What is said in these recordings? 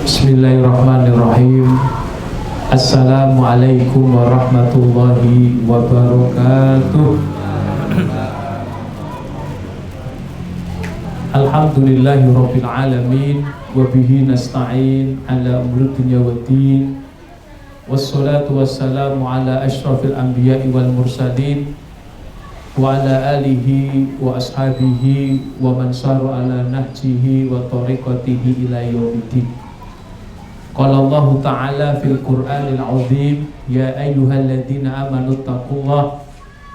Bismillahirrahmanirrahim. Assalamualaikum warahmatullahi wabarakatuh. Alhamdulillahirabbil alamin wa bihi nasta'in ala umuri dunya waddin. Wassalatu wassalamu ala asyrafil anbiya'i wal mursalin wa ala alihi wa ashabihi wa man sara ala nahjihi wa tariqatihi ila yaumiddin. Qala Allah Ta'ala fil Qur'anil 'azim, ya ayyuhalladzina amanu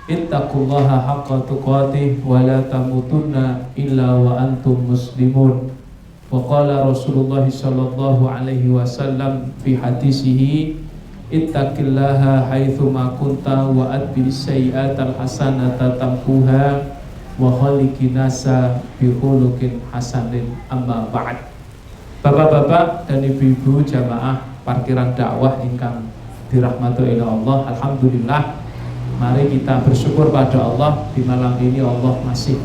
ittaqullaha haqqa tuqatih wa la tamutunna illa wa antum muslimun. Wa qala Rasulullah sallallahu alaihi wasallam fi hadisihi, ittaqillaha haitsu ma kunta wa atbis sayyi'atal hasanata tamhuha wa khaliqin nasa bi khuluqin hasanin. Amma ba'd. Bapak-bapak dan ibu-ibu jamaah parkiran dakwah ingkang dirahmati oleh Allah, alhamdulillah, mari kita bersyukur pada Allah di malam ini. Allah masih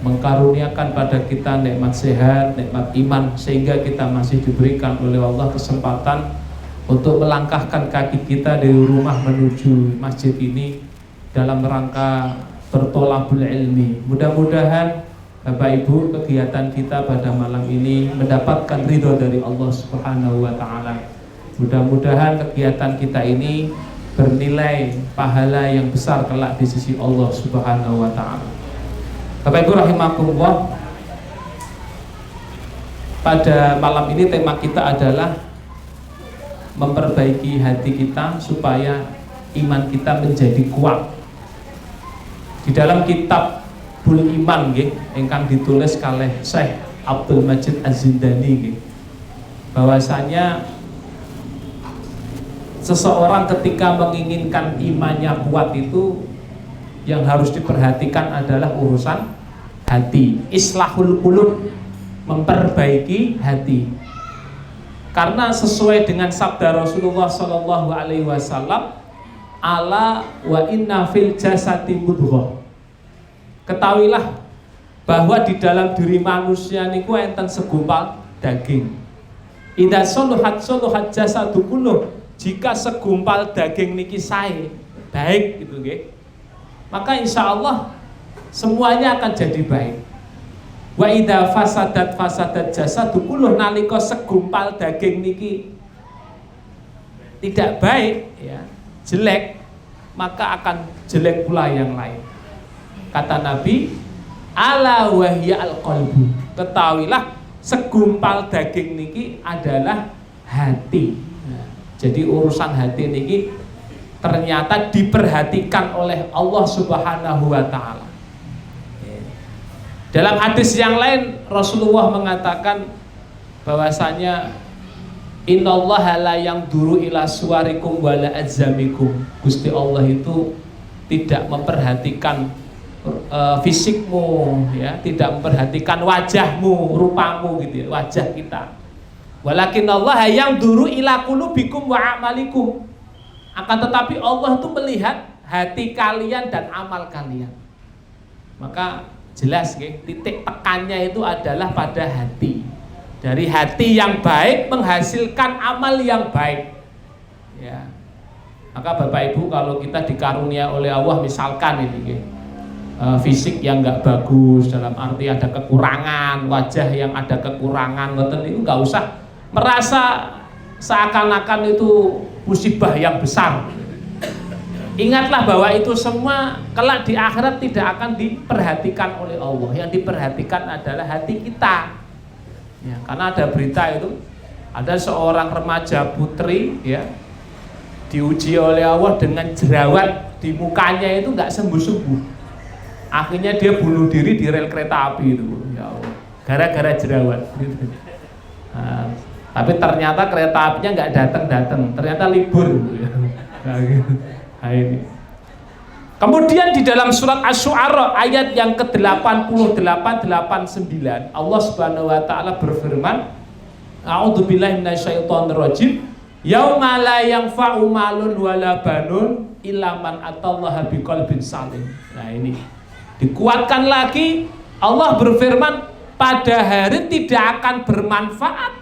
mengkaruniakan pada kita nikmat sehat, nikmat iman, sehingga kita masih diberikan oleh Allah kesempatan untuk melangkahkan kaki kita dari rumah menuju masjid ini dalam rangka bertolabul ilmi. Mudah-mudahan Bapak Ibu, kegiatan kita pada malam ini mendapatkan ridho dari Allah Subhanahu wa Ta'ala. Mudah-mudahan kegiatan kita ini bernilai pahala yang besar kelak di sisi Allah Subhanahu wa Ta'ala. Bapak Ibu rahimakumullah, pada malam ini tema kita adalah memperbaiki hati kita supaya iman kita menjadi kuat. Di dalam kitab Bul Iman ingkang ditulis kalih Syekh Abdul Majid Az-Zindani, bahwasanya seseorang ketika menginginkan imannya kuat itu yang harus diperhatikan adalah urusan hati, islahul qulub, memperbaiki hati. Karena sesuai dengan sabda Rasulullah sallallahu alaihi wasallam, ala wa inna fil jasadi mudghah. Ketahuilah bahwa di dalam diri manusia niku enten segumpal daging. Idza soluhat jasadu kulluh. Jika segumpal daging niki sae, baik gitu nggih, maka insya Allah semuanya akan jadi baik. Wa idza fasadat jasadu kulluh. Nalika segumpal daging niki tidak baik, ya, jelek, maka akan jelek pula yang lain. Kata Nabi, ala wahya al-qalbu. Ketahuilah segumpal daging niki adalah hati. Nah, jadi urusan hati niki ternyata diperhatikan oleh Allah Subhanahu wa Ta'ala. Dalam hadis yang lain Rasulullah mengatakan bahwasanya innallaha la yanzuru ila suwarikum wala ajzamikum. Gusti Allah itu tidak memperhatikan fisikmu, ya, tidak memperhatikan wajahmu, rupamu gitu ya, wajah kita. Walakin Allah yang duru ila qulubikum wa amalikum. Akan tetapi Allah itu melihat hati kalian dan amal kalian. Maka jelas titik tekannya itu adalah pada hati. Dari hati yang baik menghasilkan amal yang baik. Ya. Maka Bapak Ibu, kalau kita dikarunia oleh Allah misalkan ini fisik yang nggak bagus, dalam arti ada kekurangan, wajah yang ada kekurangan, itu nggak usah merasa seakan-akan itu musibah yang besar. Ingatlah bahwa itu semua kelak di akhirat tidak akan diperhatikan oleh Allah. Yang diperhatikan adalah hati kita. Ya, karena ada berita itu, ada seorang remaja putri, ya, diuji oleh Allah dengan jerawat di mukanya itu nggak sembuh-sembuh. Akhirnya dia bunuh diri di rel kereta api itu, ya Allah, gara-gara jerawat. Nah, tapi ternyata kereta apinya nggak datang, ternyata libur. Nah, gitu. Nah, ini. Kemudian di dalam surat Asy-Syu'ara ayat yang ke-88-89 Allah Subhanahu wa Ta'ala berfirman, a'udzubillahi minasyaitonirrajim, yauma la yanfa'u malun wala banun illa man atallaha biqalbin salim. Nah, ini dikuatkan lagi, Allah berfirman, pada hari tidak akan bermanfaat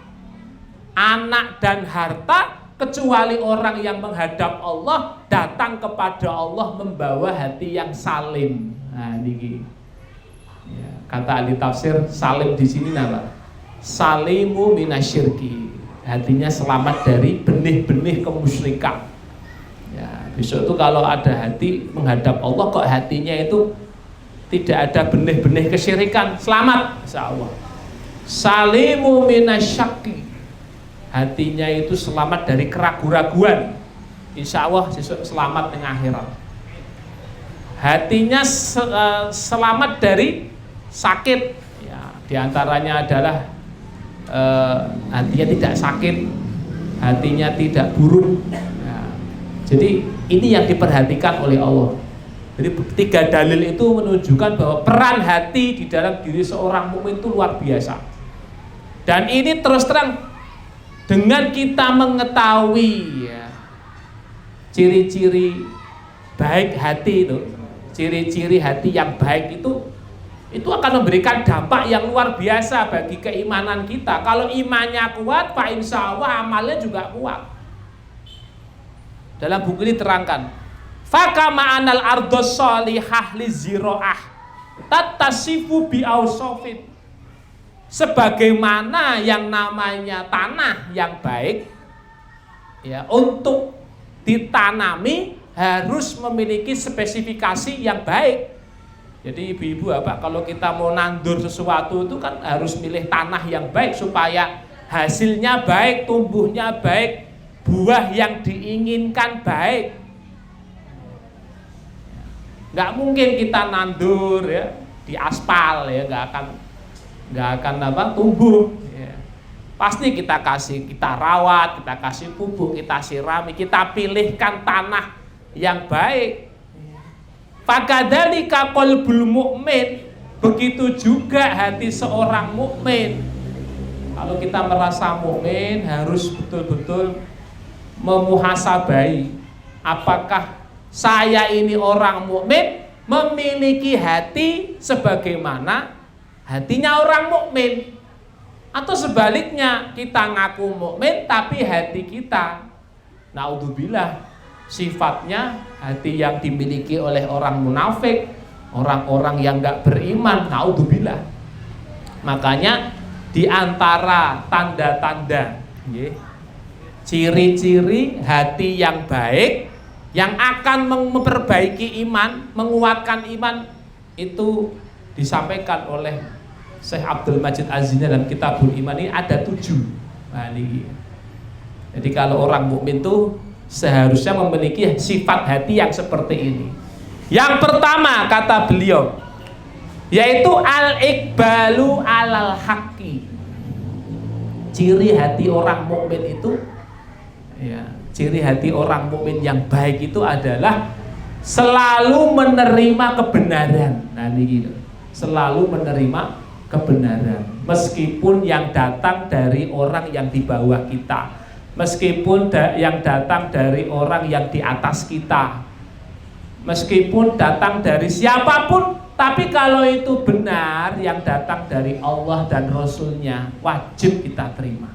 anak dan harta, kecuali orang yang menghadap Allah, datang kepada Allah membawa hati yang salim. Nah, ini ya, kata ahli tafsir salim di sini apa? Salimu minasyirki, hatinya selamat dari benih-benih kemusyrikan. Ya, besok itu kalau ada hati menghadap Allah kok hatinya itu tidak ada benih-benih kesyirikan, selamat insyaallah. Salimu minasyakki, hatinya itu selamat dari keraguan-raguan, insyaallah besok selamat di akhirat. Hatinya selamat dari sakit, ya, diantaranya adalah hatinya tidak sakit, hatinya tidak buruk. Nah, jadi ini yang diperhatikan oleh Allah. Jadi 3 dalil itu menunjukkan bahwa peran hati di dalam diri seorang mukmin itu luar biasa. Dan ini terus terang dengan kita mengetahui ya, ciri-ciri baik hati itu, ciri-ciri hati yang baik itu akan memberikan dampak yang luar biasa bagi keimanan kita. Kalau imannya kuat, Pak, insya Allah amalnya juga kuat. Dalam buku ini terangkan, fakama anal ardos solihah li ziro'ah tatasifu bi ausofit, sebagaimana yang namanya tanah yang baik ya, untuk ditanami harus memiliki spesifikasi yang baik. Jadi ibu-ibu Bapak, kalau kita mau nandur sesuatu itu kan harus milih tanah yang baik supaya hasilnya baik, tumbuhnya baik, buah yang diinginkan baik. Nggak mungkin kita nandur ya di aspal ya, nggak akan tumbuh ya. Pasti kita rawat, kita kasih pupuk, kita sirami, kita pilihkan tanah yang baik. Fakadzalika qalbul mukmin, begitu juga hati seorang mukmin. Kalau kita merasa mukmin, harus betul-betul memuhasabai apakah saya ini orang mukmin memiliki hati sebagaimana hatinya orang mukmin, atau sebaliknya kita ngaku mukmin tapi hati kita, naudzubillah, sifatnya hati yang dimiliki oleh orang munafik, orang-orang yang nggak beriman, naudzubillah. Makanya di antara tanda-tanda, ciri-ciri hati yang baik yang akan memperbaiki iman, menguatkan iman, itu disampaikan oleh Syekh Abdul Majid Az-Zini dalam Kitabul Iman. Ini ada 7. Nah, ini. Jadi kalau orang mukmin itu seharusnya memiliki sifat hati yang seperti ini. Yang pertama kata beliau, yaitu al-iqbalu alal haqqi. Ciri hati orang mukmin itu ya, ciri hati orang mukmin yang baik itu adalah selalu menerima kebenaran. Nah, ini gitu. Selalu menerima kebenaran meskipun yang datang dari orang yang di bawah kita, meskipun yang datang dari orang yang di atas kita, meskipun datang dari siapapun, tapi kalau itu benar yang datang dari Allah dan Rasulnya, wajib kita terima,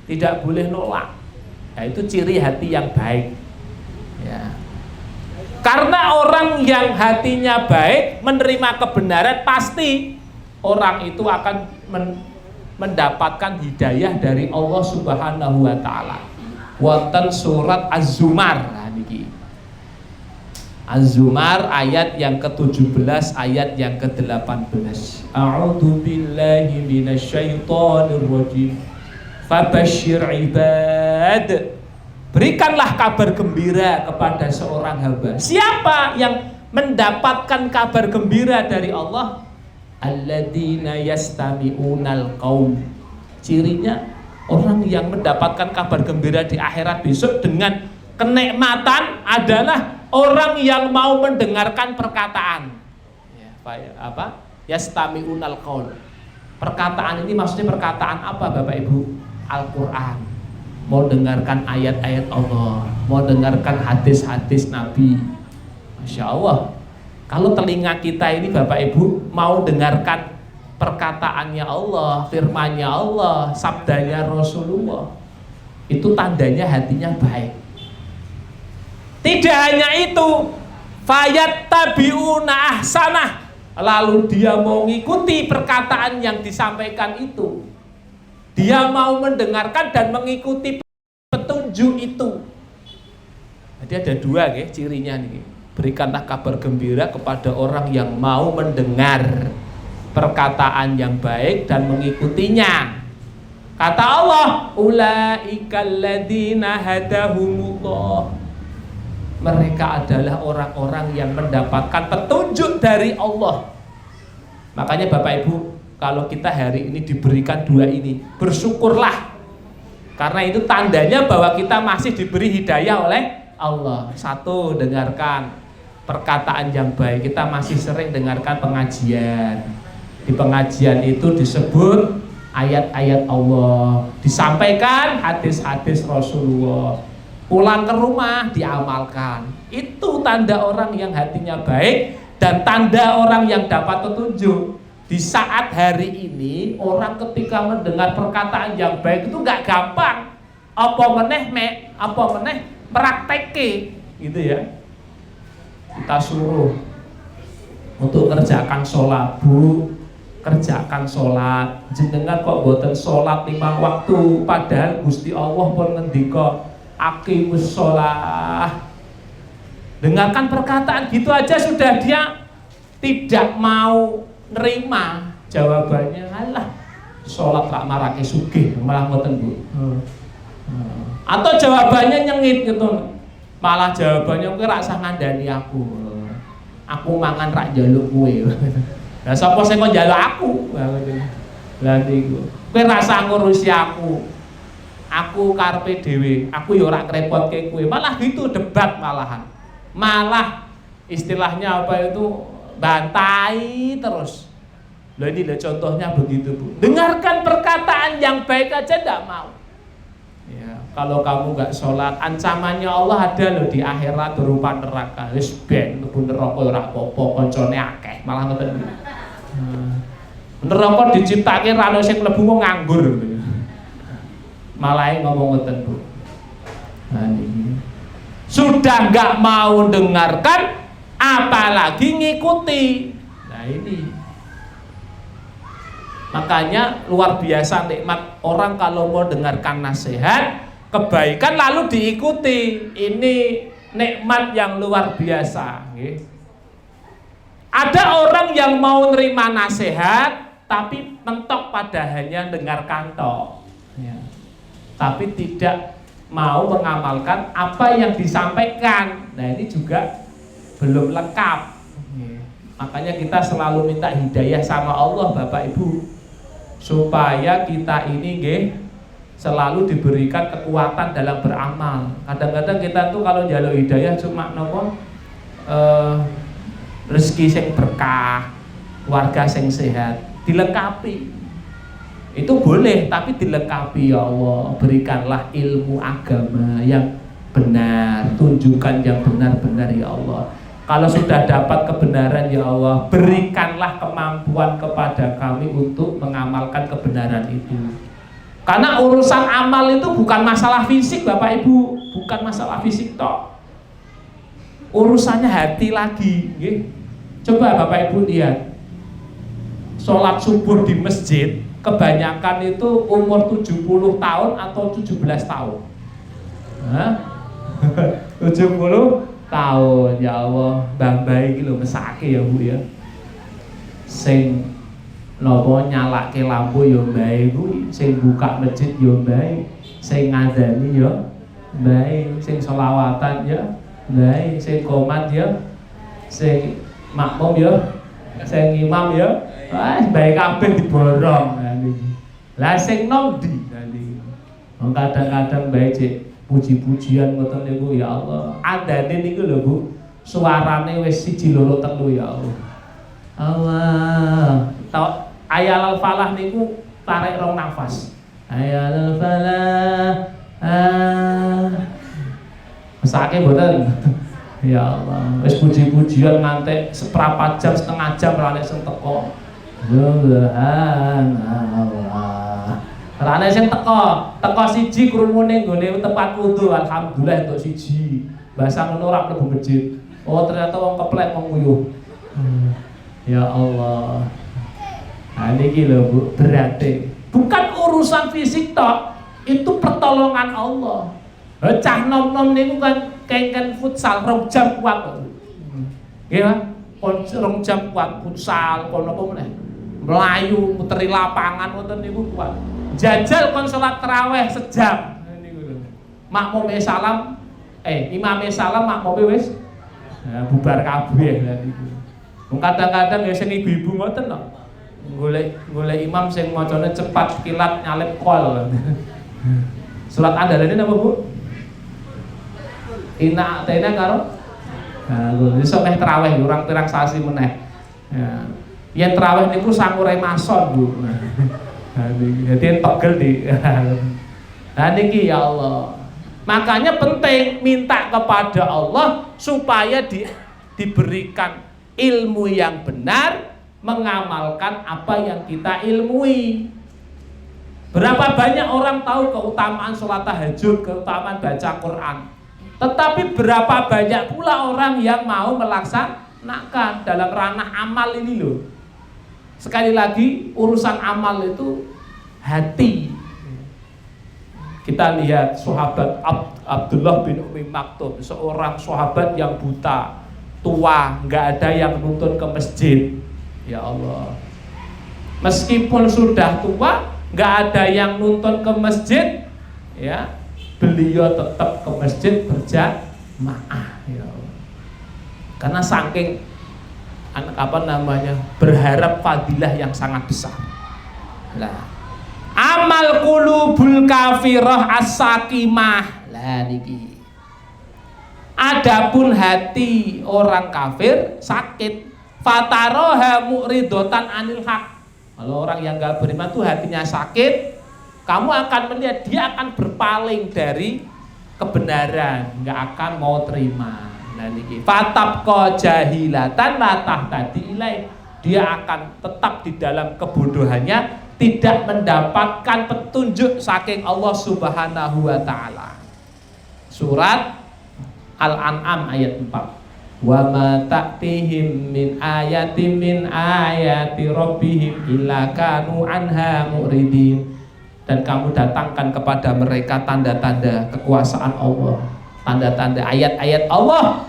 tidak boleh nolak. Nah, itu ciri hati yang baik ya. Karena orang yang hatinya baik menerima kebenaran, pasti orang itu akan mendapatkan hidayah dari Allah Subhanahu wa taala. Wonten surat Az-Zumar. Nah, niki Az-Zumar ayat yang ke-17, ayat yang ke-18. A'udzu billahi minasyaitonir rajim. Fabasyir ibad. Berikanlah kabar gembira kepada seorang hamba. Siapa yang mendapatkan kabar gembira dari Allah? Alladzina yastami'unal qaul. Cirinya orang yang mendapatkan kabar gembira di akhirat besok dengan kenikmatan adalah orang yang mau mendengarkan perkataan. Ya, apa? Yastami'unal qaul. Perkataan ini maksudnya perkataan apa, Bapak Ibu? Al-Quran. Mau dengarkan ayat-ayat Allah, mau dengarkan hadis-hadis Nabi. Masya Allah. Kalau telinga kita ini Bapak Ibu mau dengarkan perkataannya Allah, firmannya Allah, sabdanya Rasulullah, Itu tandanya hatinya baik. Tidak hanya itu, fayattabi'una ahsanah, lalu dia mau mengikuti perkataan yang disampaikan itu. Dia mau mendengarkan dan mengikuti petunjuk itu. Jadi ada dua cirinya nih. Berikanlah kabar gembira kepada orang yang mau mendengar perkataan yang baik dan mengikutinya. Kata Allah, ulaikal ladzina hadahumullah. Mereka adalah orang-orang yang mendapatkan petunjuk dari Allah. Makanya Bapak Ibu, kalau kita hari ini diberikan dua ini, bersyukurlah. Karena itu tandanya bahwa kita masih diberi hidayah oleh Allah. Satu, dengarkan perkataan yang baik. Kita masih sering dengarkan pengajian. Di pengajian itu disebut ayat-ayat Allah, disampaikan hadis-hadis Rasulullah. Pulang ke rumah diamalkan. Itu tanda orang yang hatinya baik dan tanda orang yang dapat petunjuk. Di saat hari ini orang ketika mendengar perkataan yang baik itu nggak gampang. Apa meneh merakteke gitu ya. Kita suruh untuk kerjakan sholat, Bu, kerjakan sholat. Jenengan kok boten sholat 5 waktu, padahal Gusti Allah pun ngendika aqimus sholah. Dengarkan perkataan gitu aja sudah dia tidak mau nerima. Jawabannya alah sholat rak marake sugih, malah ngoten Bu. Atau jawabannya nyengit gitu, malah jawabannya kowe rak usah ngandani aku mangan rak njaluk kowe. Lah sapa sing kok njaluk aku? Lah niku kowe rasa ngurusi aku karepe dhewe, aku ya ora ngrepotke kowe. Malah gitu debat malah istilahnya apa itu, bantai terus. Loh ini contohnya begitu Bu. Dengarkan perkataan yang baik aja enggak mau. Ya, kalau kamu nggak sholat, ancamannya Allah ada loh di akhirat berupa neraka. Wis ben mlebu neraka ora apa-apa, koncone akeh, malah ngoten. Neraka diciptake ra ono sing mlebu kok nganggur. Malah ngomong ngoten Bu. Nah ini sudah nggak mau dengarkan, apalagi ngikuti. Nah ini makanya luar biasa nikmat orang kalau mau dengarkan nasihat kebaikan lalu diikuti. Ini nikmat yang luar biasa. Ada orang yang mau nerima nasihat tapi mentok pada hanya dengarkan tok, tapi tidak mau mengamalkan apa yang disampaikan. Nah ini juga belum lengkap. Makanya kita selalu minta hidayah sama Allah Bapak Ibu, supaya kita ini selalu diberikan kekuatan dalam beramal. Kadang-kadang kita tuh kalau njaluk hidayah cuma rezeki sing berkah, keluarga sing sehat, dilengkapi. Itu boleh, tapi dilengkapi. Ya Allah, berikanlah ilmu agama yang benar, tunjukkan yang benar-benar ya Allah. Kalau sudah dapat kebenaran ya Allah, berikanlah kemampuan kepada kami untuk mengamalkan kebenaran itu. Karena urusan amal itu bukan masalah fisik Bapak Ibu, bukan masalah fisik tok. Urusannya hati lagi. Coba Bapak Ibu lihat, sholat subuh di masjid kebanyakan itu umur 70 tahun atau 17 tahun. 70 tahun, ya Allah, bambai iki lho mesake ya Bu ya. Sing napa nyalake lampu ya mbae kuwi, sing buka masjid ya mbae, sing ngadzani ya mbae, sing selawatan ya mbae, sing qomat ya, sing makmum ya, sing imam ya, mbae kabeh diborong. Lah sing nom ndi nanti. Kadang-kadang mbae cek puji-pujian ngoten niku ya Allah. Andane niku lho Bu, suarane wis 1 2 3 ya Allah. Allah. Tau ayal falah niku tarik 2 nafas. Ayal falah. Mesake mboten. Ya Allah, wis puji-pujian ngantek seprapat jam, setengah jam ra nek sing teko. Subhanallah. Lah ana sing teko siji krungune nggone tempat wudu, alhamdulillah entuk siji. Bahasa ngono ora mlebu masjid. Oh, ternyata wong keplek nguyuh. Ya Allah. Nah niki lho Bu, berarti bukan urusan fisik tok, itu pertolongan Allah. Cah nom-nom niku kan kengken futsal 2 jam kuat kok. Nggih, Pak. 2 jam kuat futsal kono apa meneh. Melayu muteri lapangan wonten niku kuat. Jajal kon salat tarawih sejam niku lho. Makmume salam imame salam makmume wis bubar kabeh lha niku. Kadang-kadang ya sing ibu-ibu ngoten kok. Golek imam sing macane cepat kilat nyalip kol. Surat andalane napa Bu? Ina tena karo iso meh tarawih urang pirang sasi meneh. Ya. Yen tarawih niku sangure mason Bu. Jadi pegel di. Nah niki ya Allah. Makanya penting minta kepada Allah supaya diberikan ilmu yang benar, mengamalkan apa yang kita ilmui. Berapa banyak orang tahu keutamaan sholat tahajud, keutamaan baca Quran, tetapi berapa banyak pula orang yang mau melaksanakan dalam ranah amal ini loh. Sekali lagi urusan amal itu hati. Kita lihat sahabat Abdullah bin Umi Maktum, seorang sahabat yang buta, tua, nggak ada yang nuntun ke masjid. Ya Allah, meskipun sudah tua, nggak ada yang nuntun ke masjid, ya beliau tetap ke masjid berjamaah. Ya Allah. Karena saking berharap fadilah yang sangat besar. Lah, amal qulubul kafirah as-sakimah. Lah niki. Adapun hati orang kafir sakit, fataroha mu'ridotan anil haq. Kalau orang yang gak beriman tuh hatinya sakit, kamu akan melihat dia akan berpaling dari kebenaran, gak akan mau terima. Nah niki fatabqa jahilatan la tahtadi ilaih. Dia akan tetap di dalam kebodohannya, tidak mendapatkan petunjuk saking Allah Subhanahu wa taala. Surat Al-An'am ayat 4. Wa ma ta'tihim min ayatin min ayati rabbihim illa kanu anha mu'ridin. Dan kamu datangkan kepada mereka tanda-tanda kekuasaan Allah, tanda-tanda ayat-ayat Allah,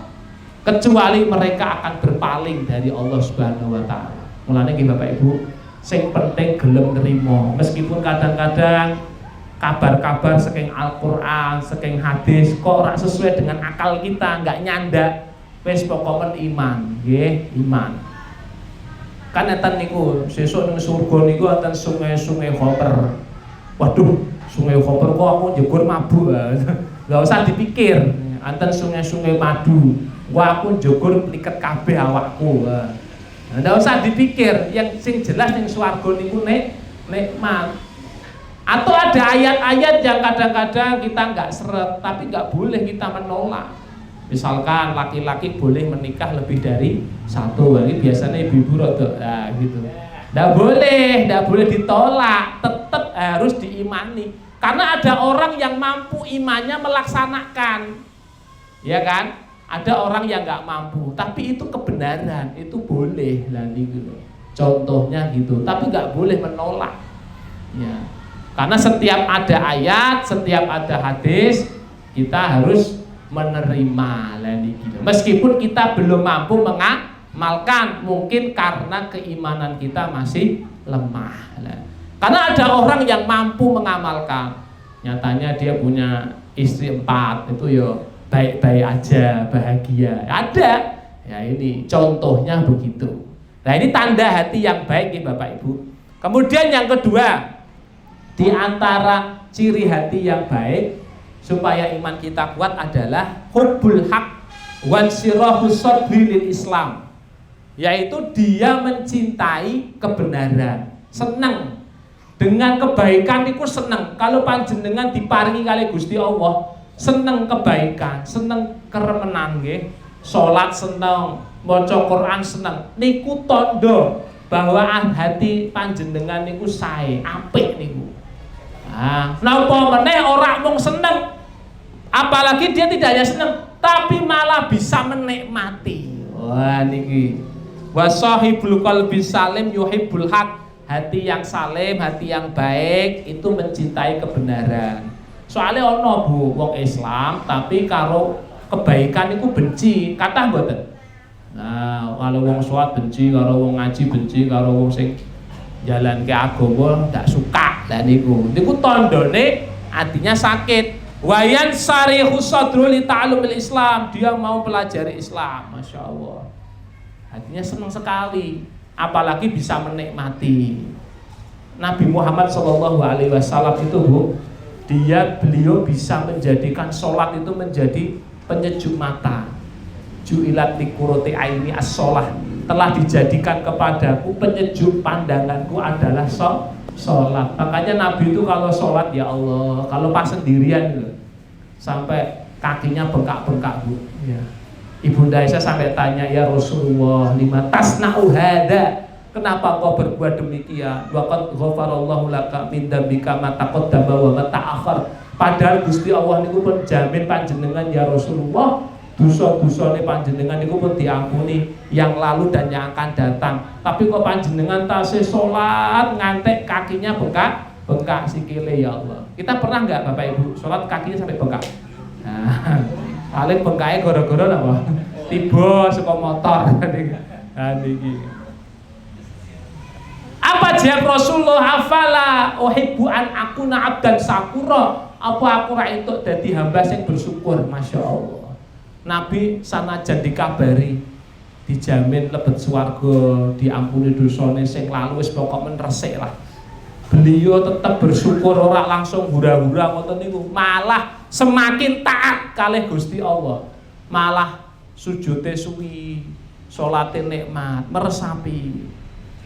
kecuali mereka akan berpaling dari Allah Subhanahu wa taala. Mulane nggih Bapak Ibu, sing penting gelem nrimo, meskipun kadang-kadang kabar-kabar saking Al-Qur'an, saking hadis kok ora sesuai dengan akal kita, enggak nyandak, wis pokoke iman, nggih, iman. Kan enten niku, sesuk ning surga niku enten sungai-sungai khamr. Waduh, sungai khamr kok aku njegur mabuk. Enggak usah dipikir, enten sungai-sungai madu. Wah aku njegur pliket kabeh awakku. Enggak usah dipikir, yang sing jelas ning swarga niku nikmat. Atau ada ayat-ayat yang kadang-kadang kita nggak seret, tapi nggak boleh kita menolak. Misalkan laki-laki boleh menikah lebih dari satu, ini biasanya ibu-ibu rada gitu. Nggak boleh ditolak, tetap harus diimani. Karena ada orang yang mampu imannya melaksanakan, ya kan? Ada orang yang nggak mampu, tapi itu kebenaran, itu boleh lah gitu. Contohnya gitu, tapi nggak boleh menolak, ya. Karena setiap ada ayat, setiap ada hadis, kita harus menerima gitu. Meskipun kita belum mampu mengamalkan, mungkin karena keimanan kita masih lemah. Karena ada orang yang mampu mengamalkan, nyatanya dia punya istri 4, itu ya baik-baik aja, bahagia. Ada, ya ini contohnya begitu. Nah ini tanda hati yang baik ya Bapak Ibu. Kemudian yang kedua, di antara ciri hati yang baik supaya iman kita kuat adalah hubbul haq wan sirahus sadri lil Islam, yaitu dia mencintai kebenaran, senang dengan kebaikan itu, senang. Kalau panjenengan diparingi kali Gusti Allah, senang kebaikan, senang keremenan nggih, salat senang, maca Quran senang, niku tondo bahwa hati panjenengan niku sae, apik niku. Napa meneh ora mung seneng, apalagi dia tidak hanya seneng, tapi malah bisa menikmati. Wah niki. Wasahibul qalbi salim yuhibbul haq. Hati yang salim, hati yang baik itu mencintai kebenaran. Soalnya ono Bu wong Islam tapi karo kebaikan itu benci, kathah mboten. Nah, kalau wong sholat benci, karo wong ngaji benci, karo wong sing jalan ke agama ndak suka. Lah niku tandane hatinya sakit. Wayan sarihu sadru li ta'allumil Islam, dia mau pelajari Islam, Masya Allah. Hatinya senang sekali, apalagi bisa menikmati. Nabi Muhammad SAW itu Bu, beliau bisa menjadikan sholat itu menjadi penyejuk mata. Ju'ilat liqurrati aini as-sholah, telah dijadikan kepadaku penyejuk pandanganku adalah sholat. Makanya Nabi itu kalau sholat, ya Allah, kalau pas sendirian sampai kakinya bengkak-bengkak Bu ya. Ibunda Aisyah sampai tanya, ya Rasulullah, lima tasna'u hadza, kenapa kau berbuat demikian? Waqad ghafarallahu laka min dzambika ma taqaddama wa ma ta'akhkhar. Padahal Gusti Allah niku pun jamin panjenengan ya Rasulullah, dosa-dosane panjenengan niku pun diampuni yang lalu dan yang akan datang. Tapi kok panjenengan tasih salat ngantek kakinya bengkak sikile ya Allah. Kita pernah nggak Bapak Ibu salat kakinya sampai bengkak? Nah, paling bengkake gara-gara napa? Tiba saka motor. Nah niki. Apa jawab Rasulullah, hafala uhibbu an akuna abdan sakura. Apa aku ra entuk dadi hamba sing bersyukur, Masya Allah. Nabi sanajan dikabari dijamin lebet swarga, diampuni dosane sing lalu wis pokok men resik lah. Beliau tetap bersyukur, ora langsung hura-hura ngoten niku, malah semakin taat kalih Gusti Allah. Malah sujute suwi, salate nikmat, meresapi.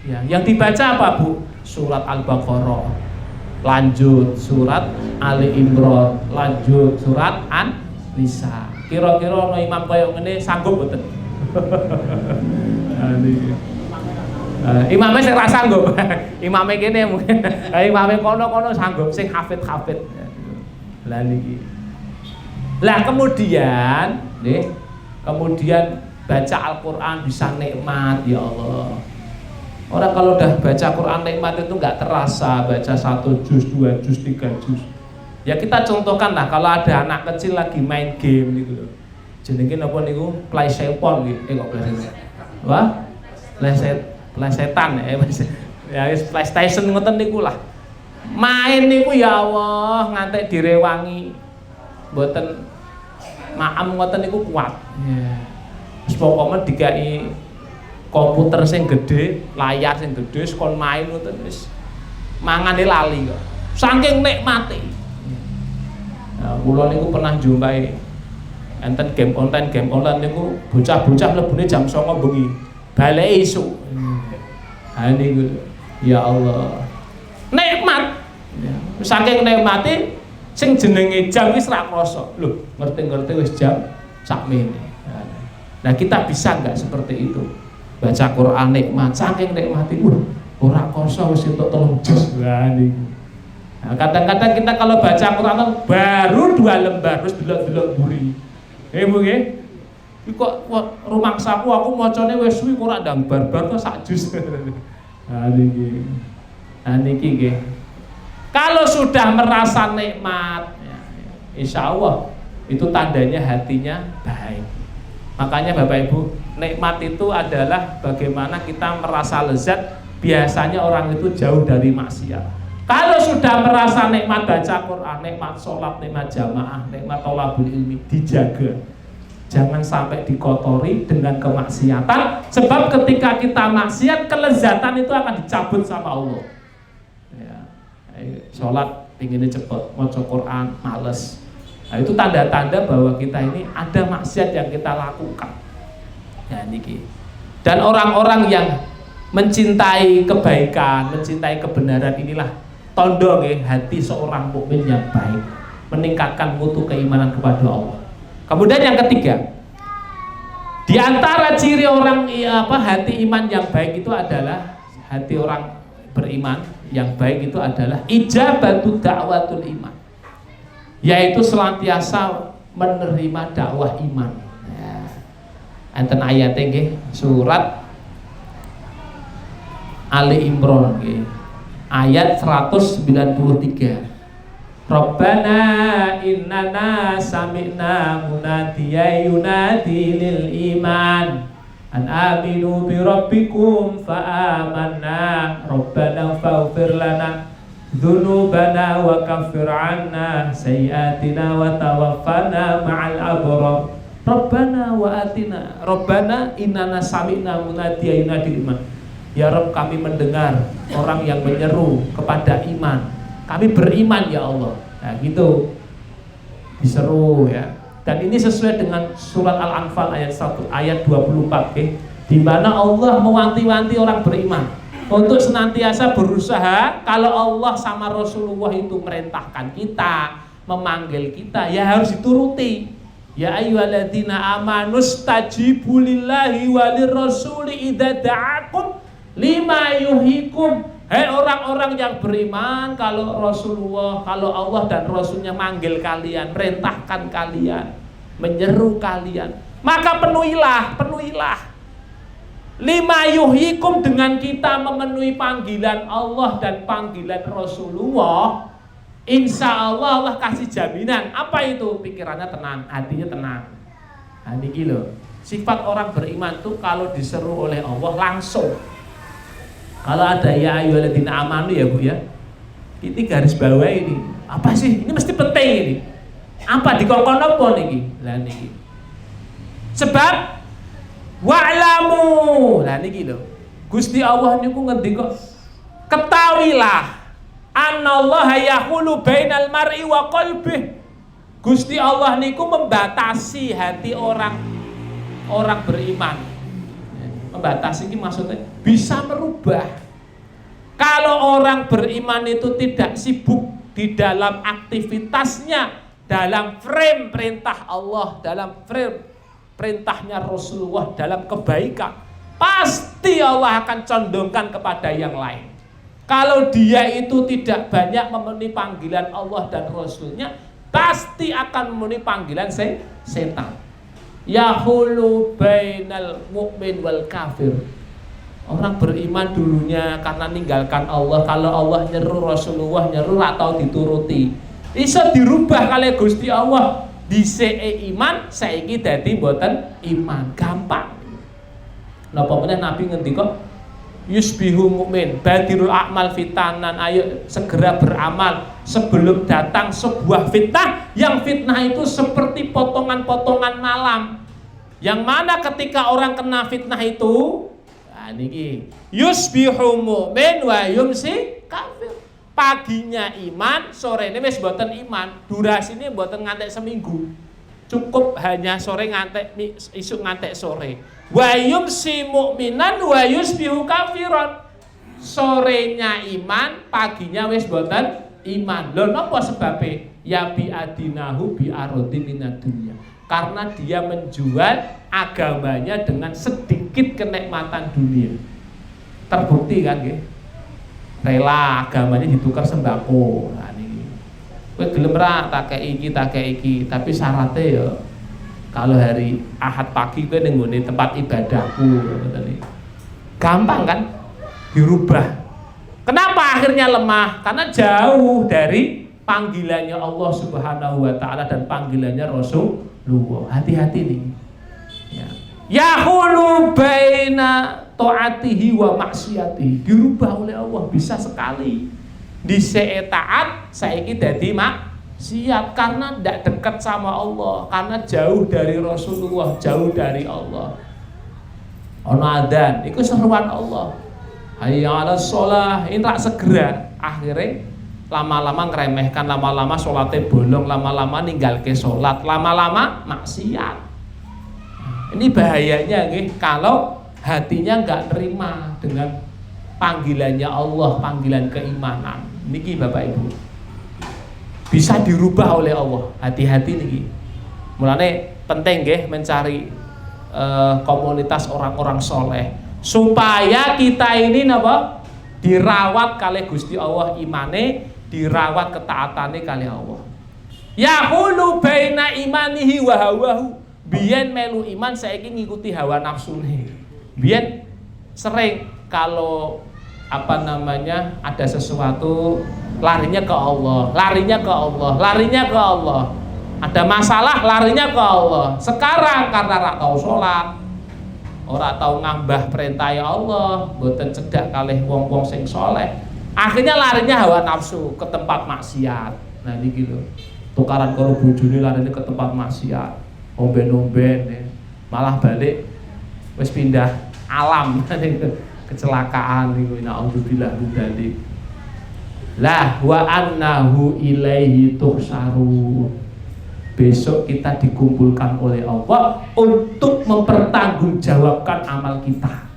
Ya, yang dibaca apa Bu? Surat Al-Baqarah, lanjut surat Ali Imran, lanjut surat An-Nisa. Kira-kira ono imam kaya ngene sanggup mboten? Imamnya sing ra sanggup. Imamnya kene mungkin. Imamnya kono-kono sanggup sing hafid-hafid. Lah niki. Lah kemudian baca Al-Qur'an bisa nikmat ya Allah. Orang kalau udah baca Quran nikmat itu nggak terasa, baca 1 juz, 2 juz, 3 juz. Ya kita contohkan lah, kalau ada anak kecil lagi main game gitu, jenenge apa niku PlayStation gitu, kok PlayStation, wah, PlayStation ya, PlayStation ngoten niku lah. Main niku ya Allah ngantek direwangi, mboten maem ngoten niku kuat. Wis pokoknya dikai komputer sing gede, layar sing gede, sekon main ngoten wis mangane lali kok. Saking nikmati. Nah, kula niku pernah jumpai enten game online niku bocah-bocah mlebune jam 09.00 bengi. Balik isuk. Ha niku ya Allah. Nikmat. Ya, saking nikmati sing jenenge jam wis ra krasa. Lho, ngerti-ngerti wis jam sakmene. Nah, kita bisa enggak seperti itu? Baca Quran nikmat, saking nikmati, ora krasa wis entuk 3 juz. Nah, kadang-kadang kita kalau baca Quran baru 2 lembar terus delok-delok mburi. Bu nggih. Iki kok rumangsaku aku macane wis suwi kok ora ndang bar-bar kok sak juz. Nah niki. Nah niki nggih. Kalau sudah merasa nikmat, ya, insya Allah itu tandanya hatinya baik. Makanya Bapak Ibu, nikmat itu adalah bagaimana kita merasa lezat. Biasanya orang itu jauh dari maksiat. Kalau sudah merasa nikmat baca Quran, nikmat sholat, nikmat jamaah, nikmat thalabul ilmi, dijaga. Jangan sampai dikotori dengan kemaksiatan. Sebab ketika kita maksiat, kelezatan itu akan dicabut sama Allah. Ya, sholat pinginnya cepet, maca Quran males. Nah, itu tanda-tanda bahwa kita ini ada maksiat yang kita lakukan. Ya, niki. Dan orang-orang yang mencintai kebaikan, mencintai kebenaran inilah tondo hati seorang mukmin yang baik, meningkatkan mutu keimanan kepada Allah. Kemudian yang ketiga, di antara ciri orang hati iman yang baik itu adalah hati orang beriman yang baik itu adalah ijabatu da'watul iman, yaitu senantiasa menerima dakwah iman. Nah, enten ayatnya nggih, surat Ali Imran nggih, ayat 193. Rabbana innana sami'na munadiyan yunadi lil iman an aminu bi rabbikum fa amanna rabbana faghfir lana dzunubana wa kaffir 'anna sayyi'atina wa tawaffana ma'al abrar rabbana wa atina rabbana innana sami'na munadiyan yunadi lil iman. Ya Rabb, kami mendengar orang yang menyeru kepada iman, kami beriman ya Allah. Nah gitu diseru ya. Dan ini sesuai dengan surat Al-Anfal ayat 1 ayat 24 di mana Allah mewanti-wanti orang beriman untuk senantiasa berusaha. Kalau Allah sama Rasulullah itu merintahkan kita, memanggil kita, ya harus dituruti. Ya ayyuhalladzina amanu stajibu lillahi walir rasuli idza da'akum lima yuhikum. Hei orang-orang yang beriman, kalau Rasulullah, kalau Allah dan Rasulnya manggil kalian, merintahkan kalian, menyeru kalian, maka penuhilah. Lima yuhikum, dengan kita memenuhi panggilan Allah dan panggilan Rasulullah, insya Allah Allah kasih jaminan. Apa itu? Pikirannya tenang, hatinya tenang. Nah, ini loh, sifat orang beriman tuh kalau diseru oleh Allah langsung. Kalau ada ya ayyuhalladzina amanu ya Bu ya, ini garis bawah ini apa sih? Ini mesti penting ini. Apa dikongkon apa niki? Lah niki. Sebab wa'lamu. Lah niki lho. Gusti Allah niku ngendika, ketahuilah annallaha yahulu bainal mar'i wa qalbih. Gusti Allah niku membatasi hati orang beriman. Membatasi ini maksudnya bisa merubah. Kalau orang beriman itu tidak sibuk di dalam aktivitasnya, dalam frame perintah Allah, dalam frame perintahnya Rasulullah, dalam kebaikan, pasti Allah akan condongkan kepada yang lain. Kalau dia itu tidak banyak memenuhi panggilan Allah dan Rasulnya, pasti akan memenuhi panggilan setan. Yahulu bainal mu'min wal kafir. Orang beriman dulunya karena ninggalkan Allah, kalau Allah nyeru, Rasulullah nyeru atau dituruti, bisa dirubah kali Gusti Allah. Dhisike iman, saiki dadi mboten iman, gampang. Napa meneh Nabi ngendika yusbihu mu'min badirul a'mal fitanan, ayo segera beramal sebelum datang sebuah fitnah, yang fitnah itu seperti potongan-potongan malam, yang mana ketika orang kena fitnah itu, nah niki yusbihu mu'min wa yumsi kafir. Paginya iman, sorene wis mboten iman, durasine mboten ngantek seminggu, cukup hanya sore ngantek isuk ngantek sore. Wa yumsi mu'minan wa yusbihu kafiron, sorenya iman, paginya wis mboten iman. Lho napa sebabe? Ya bi adinahu bi arodi minad dunya, karena dia menjual agamanya dengan sedikit kenikmatan dunia. Terbukti kan nggih? Rela agamanya ditukar sembako. Nah niki. Kowe gelem ra tak kei iki, tapi syaratnya ya kalau hari Ahad pagi kowe ning nggone tempat ibadahku ngoten. Gampang kan dirubah. Kenapa akhirnya lemah? Karena jauh dari panggilannya Allah Subhanahu wa taala dan panggilannya Rasulullah. Hati-hati nih. Ya. Yahulu baina taatihi wa maksiatihi, dirubah oleh Allah bisa sekali. Dhisike taat, saiki dadi maksiat karena tidak dekat sama Allah, karena jauh dari Rasulullah, jauh dari Allah. Ono adzan, iku seruan Allah. Hayya 'alas shalah, ini segera. Akhirnya lama-lama ngeremehkan, lama-lama sholatnya bolong, lama-lama ninggalke sholat, lama-lama maksiat. Ini bahayanya nih, kalau hatinya nggak terima dengan panggilannya Allah, panggilan keimanan. Niki Bapak Ibu bisa dirubah oleh Allah. Hati-hati niki. Mulane penting nggih mencari komunitas orang-orang soleh supaya kita ini napa dirawat kalih Gusti Allah imane, dirawat ketaatane kalih Allah. Yahulu baina imanihi wa hawahu. Biyen melu iman, saiki ngikuti hawa nafsune. Biyen sering kalau ada sesuatu larinya ke Allah, larinya ke Allah, larinya ke Allah. Ada masalah larinya ke Allah. Sekarang karena ora tau salat, ora tau ngambah perintah Allah, mboten cedak kalih wong-wong sing saleh. Akhirnya larinya hawa nafsu ke tempat maksiat. Nah niki lho. Tukaran karo bojone larinya ke tempat maksiat. Omben-omben ya. Malah balik wis pindah alam kecelakaan niku naudzubillah min dzalik. Lah wa annahu ilaihi tuhsarun. Besok kita dikumpulkan oleh Allah untuk mempertanggungjawabkan amal kita.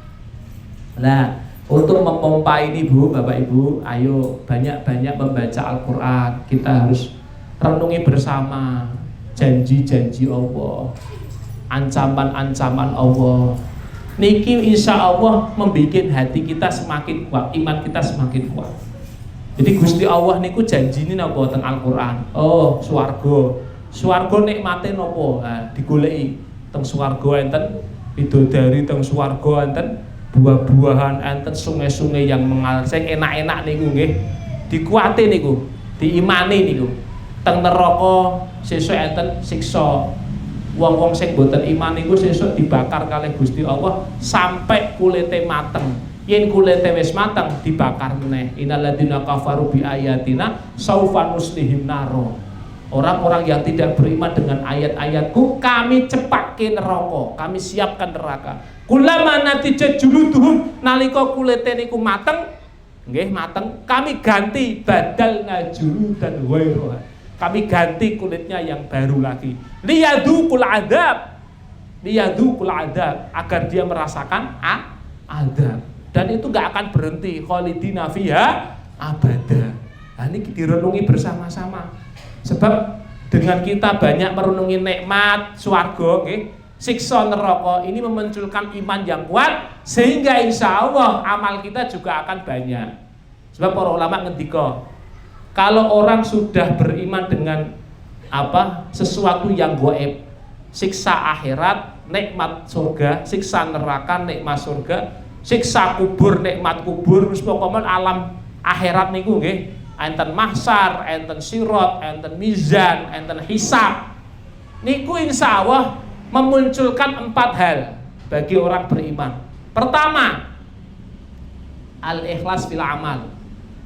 Nah, untuk memompa ini Bu, Bapak Ibu, ayo banyak-banyak membaca Al-Quran. Kita harus renungi bersama janji-janji Allah, ancaman-ancaman Allah. Niki insya Allah membuat hati kita semakin kuat, iman kita semakin kuat. Jadi Gusti Allah niku janji ini napa teng Al-Quran. Oh, swarga nikmate napa? Nah, digoleki teng swarga enten bidodari, teng swarga enten buah-buahan, enten sungai-sungai yang mengalir sing enak-enak niku nggih. Dikuate niku, diimani niku. Teng neraka sesuk enten siksa. Wong-wong sing boten iman niku sesuk dibakar kalih Gusti Allah sampai kulite mateng. Yen kulite wis mateng dibakar meneh. Innal ladzina kafaru bi ayatina saufa nuslihim naro. Orang-orang yang tidak beriman dengan ayat-ayatku kami cepakke neraka, kami siapkan neraka. Kullama natijat juluduhum, nalika kulite niku mateng, nggih mateng, kami ganti badal ngajulu dan ghairuha. Kami ganti kulitnya yang baru lagi. Liyadukul adab, agar dia merasakan adab. Dan itu gak akan berhenti. Khalidina fiha abada. Nah, ini direnungi bersama-sama. Sebab dengan kita banyak merenungi nikmat swarga, siksa neraka, ini memunculkan iman yang kuat, sehingga insya Allah amal kita juga akan banyak. Sebab para ulama ngendika, kalau orang sudah beriman dengan sesuatu yang gaib, siksa akhirat, nikmat surga, siksa neraka, nikmat surga, siksa kubur, nikmat kubur, terus pokoknya alam akhirat niku nggih, enten mahsyar, enten sirat, enten mizan, enten hisab. Niku insya Allah memunculkan 4 hal bagi orang beriman. Pertama, al-ikhlas fil amal.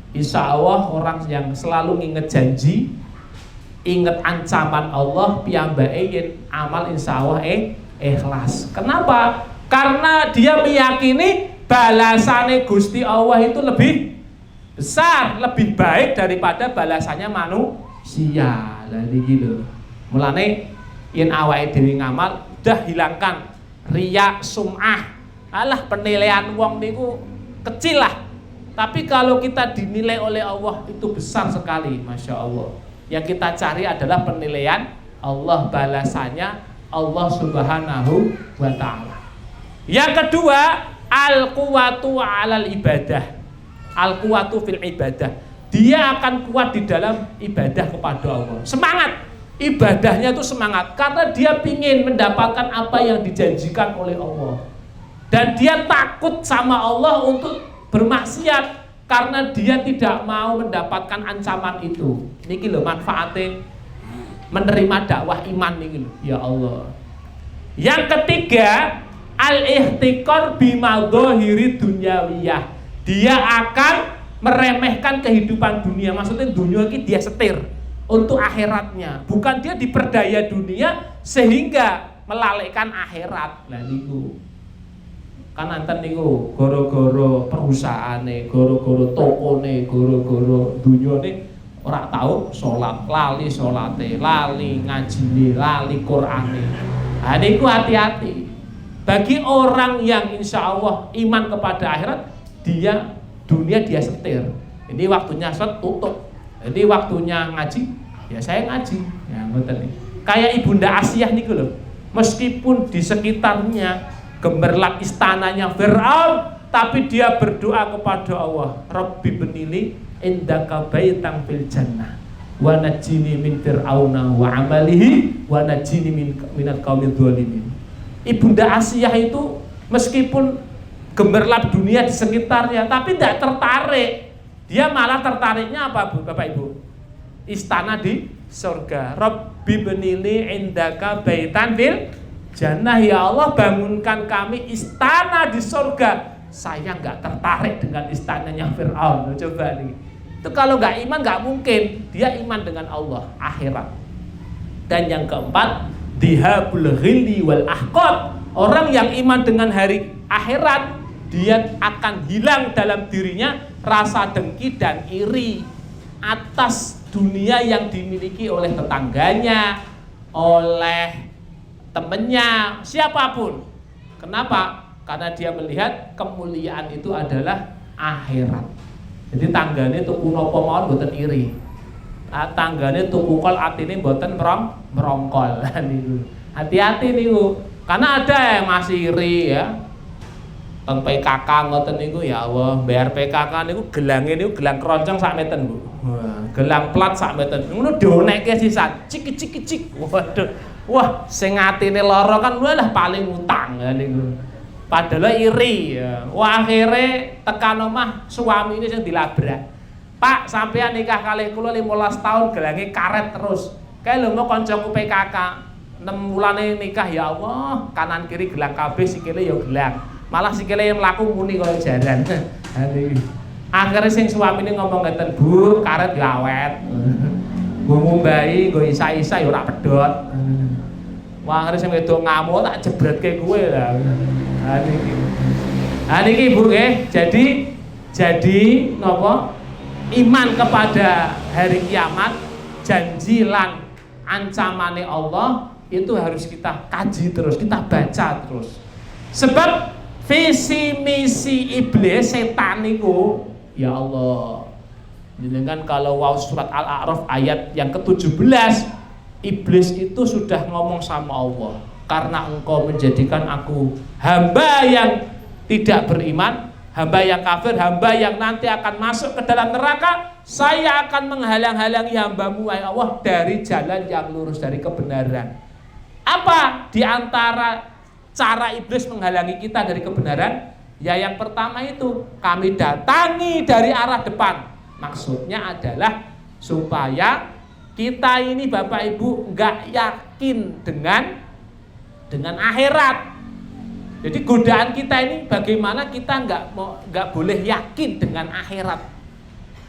Insya Allah orang yang selalu ingat janji, ingat ancaman Allah, piyambake yen amal insya Allah ikhlas. Kenapa? Karena dia meyakini balasannya Gusti Allah itu lebih besar, lebih baik daripada balasannya manusia. Lah iki lho. Mulane yen awake dhewe ngamal, udah hilangkan riya, sum'ah. Alah penilaian wong niku kecil lah. Tapi kalau kita dinilai oleh Allah itu besar sekali, Masya Allah. Yang kita cari adalah penilaian Allah, balasannya Allah Subhanahu wa ta'ala. Yang kedua, al-quwatu 'alal ibadah. Al-quwatu fil ibadah. Dia akan kuat di dalam ibadah kepada Allah. Semangat. Ibadahnya itu semangat karena dia ingin mendapatkan apa yang dijanjikan oleh Allah. Dan dia takut sama Allah untuk bermaksiat karena dia tidak mau mendapatkan ancaman itu. Niki lho manfaatnya menerima dakwah iman niki lho. Ya Allah. Yang ketiga, al-ihtiqar bimadhahiri dunyawiyah. Dia akan meremehkan kehidupan dunia. Maksudnya dunia ini dia setir untuk akhiratnya. Bukan dia diperdaya dunia sehingga melalaikan akhirat. Lah niku kan anten niku goro-goro perusahaane, goro-goro tokone, goro-goro dunyane ora tahu salat, lali salate, lali ngajine, lali Qur'ane. Ha niku hati-hati. Bagi orang yang insya Allah iman kepada akhirat, dia dunia dia setir. Ini waktunya sholat tutup. Ini waktunya ngaji, ya saya ngaji. Ya ngoten nih. Kayak Ibunda Asiyah niku lho. Meskipun di sekitarnya gemerlap istananya Fir'aun, tapi dia berdoa kepada Allah, Rabbi benili indaka baitan fil jannah wa najini min fir'auna wa amalihi wa najini minal qaumidz dzalimin. Ibunda Asiyah itu meskipun gemerlap dunia di sekitarnya tapi tidak tertarik. Dia malah tertariknya apa, Bu, Bapak Ibu? Istana di surga. Rabbi benili indaka baitan fil jannah, ya Allah bangunkan kami istana di surga. Saya nggak tertarik dengan istananya Fir'aun. Coba nih, itu kalau nggak iman nggak mungkin. Dia iman dengan Allah akhirat. Dan yang keempat, dihabul ghilli wal ahqad. Orang yang iman dengan hari akhirat, dia akan hilang dalam dirinya rasa dengki dan iri atas dunia yang dimiliki oleh tetangganya, oleh temennya, siapapun. Kenapa? Karena dia melihat kemuliaan itu adalah akhirat. Jadi tanggane tuku napa mawon mboten iri. Tanggane tuku kol atine mboten merongkol. Niku. Hati-hati niku. Karena ada yang masih iri ya. Teng PKK ngoten niku, ya Allah, bayar PKK niku gelange niku gelang keroncong sak meten, Bu. Wah, gelang plat sak meten. Ngono dionekke sisan. Cik. Waduh. Wah, sing atine lara kan lah paling utang niku. Padahal iri ya. Wah, akhirnya tekan omah suami ini yang dilabrak. Pak, sampean nikah kalih kula 15 tahun gelange karet terus. Kae lho mau kancaku PKK 6 bulane nikah, ya Allah, kanan kiri gelang kabeh, sikile ya gelang. Malah sikile yang mlaku muni kaya jaran. Akhirnya sing suami ini ngomong ngeten, Bu, karet ya awet. Nggo ngumbahi, nggo isa-isa ya ora pedhot. Wah, akhirnya sing wedok ngamuk tak jebretke kowe lah. Niki Bu nggih. Jadi napa? Iman kepada hari kiamat, janji lan ancamane Allah itu harus kita kaji terus, kita baca terus. Sebab visi misi iblis setan niku, ya Allah. Jenengan kalau wow surat Al-A'raf ayat yang ke-17, iblis itu sudah ngomong sama Allah, karena engkau menjadikan aku hamba yang tidak beriman, hamba yang kafir, hamba yang nanti akan masuk ke dalam neraka, saya akan menghalang-halangi hambamu ya Allah dari jalan yang lurus, dari kebenaran. Apa di antara cara iblis menghalangi kita dari kebenaran? Ya yang pertama itu, kami datangi dari arah depan. Maksudnya adalah supaya kita ini Bapak Ibu nggak yakin dengan akhirat. Jadi godaan kita ini bagaimana kita nggak boleh yakin dengan akhirat.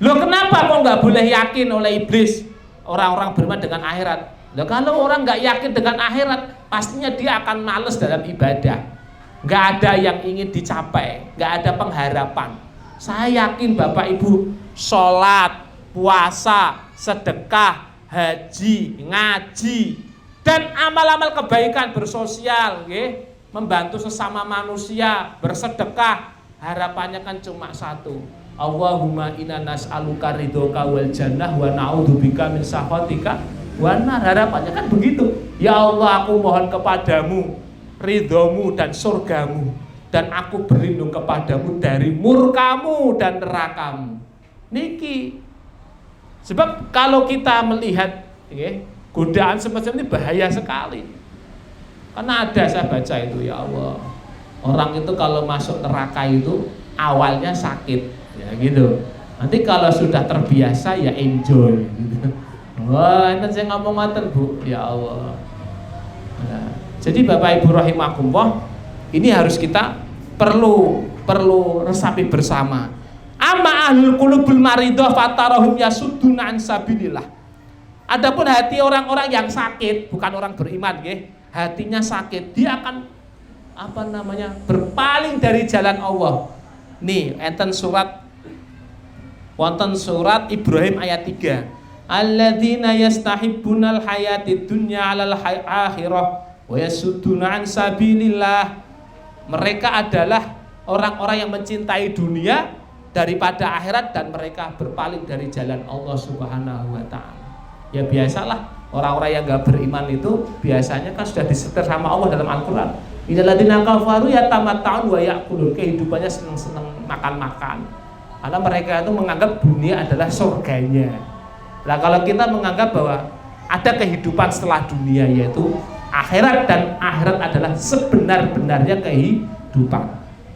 Loh, kenapa kok nggak boleh yakin oleh iblis orang-orang beriman dengan akhirat? Loh, kalau orang nggak yakin dengan akhirat, pastinya dia akan males dalam ibadah. Nggak ada yang ingin dicapai, nggak ada pengharapan. Saya yakin Bapak Ibu sholat, puasa, sedekah, haji, ngaji, dan amal-amal kebaikan bersosial, membantu sesama manusia, bersedekah, harapannya kan cuma satu. Allahumma inna nas'aluka ridhoka wal jannah wa na'udzubika min sakhatika wan nar. Harapannya kan begitu. Ya Allah, aku mohon kepadamu ridhomu dan surgamu, dan aku berlindung kepadamu dari murkamu dan nerakamu. Niki. Sebab kalau kita melihat godaan semacam ini bahaya sekali. Karena ada, saya baca itu, ya Allah, orang itu kalau masuk neraka itu awalnya sakit, ya gitu. Nanti kalau sudah terbiasa ya enjoy gitu. Wah, itu saya ngomong ngaten, Bu, ya Allah. Nah, jadi Bapak Ibu rahimakumullah, ini harus kita perlu resapi bersama. Amma ahlul qulubul maridah fatarahum yasudduna an sabilillah. Adapun hati orang-orang yang sakit, bukan orang beriman, hatinya sakit, dia akan berpaling dari jalan Allah. Nih, enten wonten surat Ibrahim ayat 3. Alladzina yastahibbunal hayatid dunya 'alal akhirah wa yasudduna an sabilillah. Mereka adalah orang-orang yang mencintai dunia daripada akhirat, dan mereka berpaling dari jalan Allah Subhanahu wa taala. Ya biasalah, orang-orang yang gak beriman itu biasanya kan sudah disetir sama Allah dalam Al-Quran. Innal ladzina kafaru yatamatta'un wa ya'kulun, kehidupannya senang-senang makan-makan. Karena mereka itu menganggap dunia adalah surganya. Nah, kalau kita menganggap bahwa ada kehidupan setelah dunia, yaitu akhirat, dan akhirat adalah sebenar-benarnya kehidupan.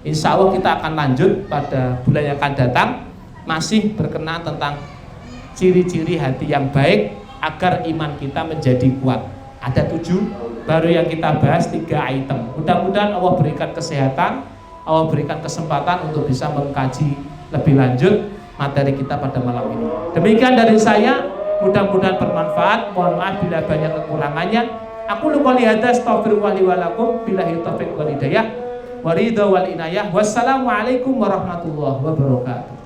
Insya Allah kita akan lanjut pada bulan yang akan datang, masih berkenaan tentang ciri-ciri hati yang baik agar iman kita menjadi kuat. Ada 7, baru yang kita bahas 3 item. Mudah-mudahan Allah berikan kesehatan, Allah berikan kesempatan untuk bisa mengkaji lebih lanjut materi kita pada malam ini. Demikian dari saya, mudah-mudahan bermanfaat. Mohon maaf bila banyak kekurangannya. Aku lupa lihat, astaghfirullah li wa lakum, billahi taufiq wal hidayah, wa ridha wal inayah. Wassalamualaikum warahmatullahi wabarakatuh.